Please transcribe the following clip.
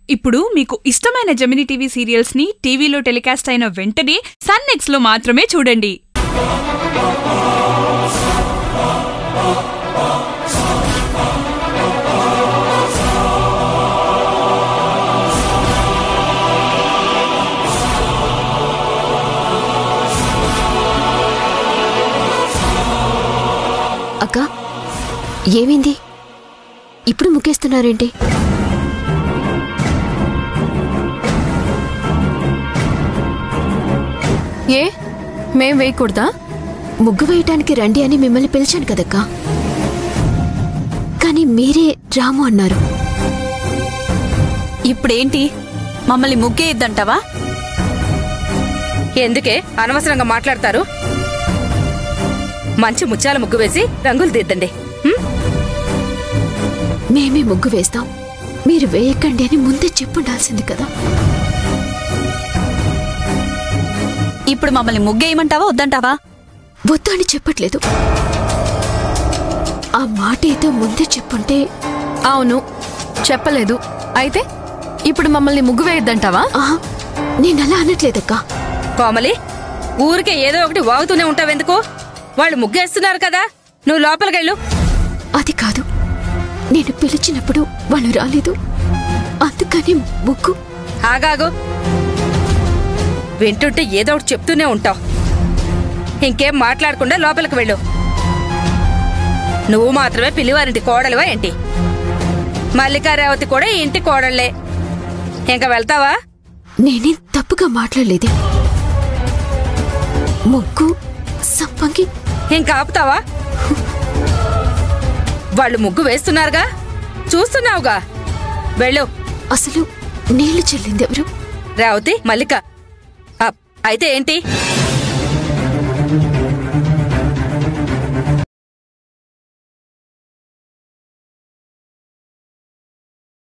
ఇప్పుడు మీకు ఇష్టమైన జెమినీ టీవీ సీరియల్స్ ని టీవీలో టెలికాస్ట్ అయిన వెంటనే సన్ నెక్స్ట్ లో మాత్రమే చూడండి. అక్క, ఏమైంది? ఇప్పుడు ముగ్గేస్తున్నారేంటి? ఏ మేం వేయకూడదా? ముగ్గు వేయటానికి రండి అని మిమ్మల్ని పిలిచాను కదక్కా, కానీ మీరే రాము అన్నారు. ఇప్పుడేంటి, మమ్మల్ని ముగ్గేయద్దంటావా? ఎందుకే అనవసరంగా మాట్లాడతారు? మంచి ముత్యాల ముగ్గు వేసి రంగులు దిద్దండి. మేమే ముగ్గు వేస్తాం, మీరు వేయకండి అని ముందే చెప్పుండాల్సింది కదా. ఇప్పుడు మమ్మల్ని ముగ్గేయమంటావా వద్దంటావా? వద్దు అని చెప్పట్లేదు, ఆ మాట ఏదో ముందే చెప్పుంటే. అవును, చెప్పలేదు. అయితే ఇప్పుడు మమ్మల్ని ముగ్గు వేయద్దంటావా? నేనలా అనట్లేదక్కా. కోమలి, ఊరికే ఏదో ఒకటి వాగుతూనే ఉంటావెందుకు? వాళ్ళు ముగ్గేస్తున్నారు కదా, నువ్వు లోపలికెళ్ళు. అది కాదు, నేను పిలిచినప్పుడు వాళ్ళు రాలేదు, అందుకని ముగ్గు. ఆగాగు, వింటుంటే ఏదో ఒకటి చెప్తూనే ఉంటావు. ఇంకేం మాట్లాడకుండా లోపలికి వెళ్ళు. నువ్వు మాత్రమే పిల్లివారింటి కోడలువా ఏంటి? మల్లికారేవతి కూడా ఈ ఇంటి కోడళ్లే. ఇంకా వెళ్తావా? నేనేం తప్పుగా మాట్లాడలేదే. ముగ్గు సంపంగి. ఇంకా ఆపుతావా? వాళ్ళు ముగ్గు వేస్తున్నారుగా, చూస్తున్నావుగా, వెళ్ళు. అసలు నీళ్లు చెల్లింది ఎవరు? రేవతి, మల్లిక. అయితే ఏంటి?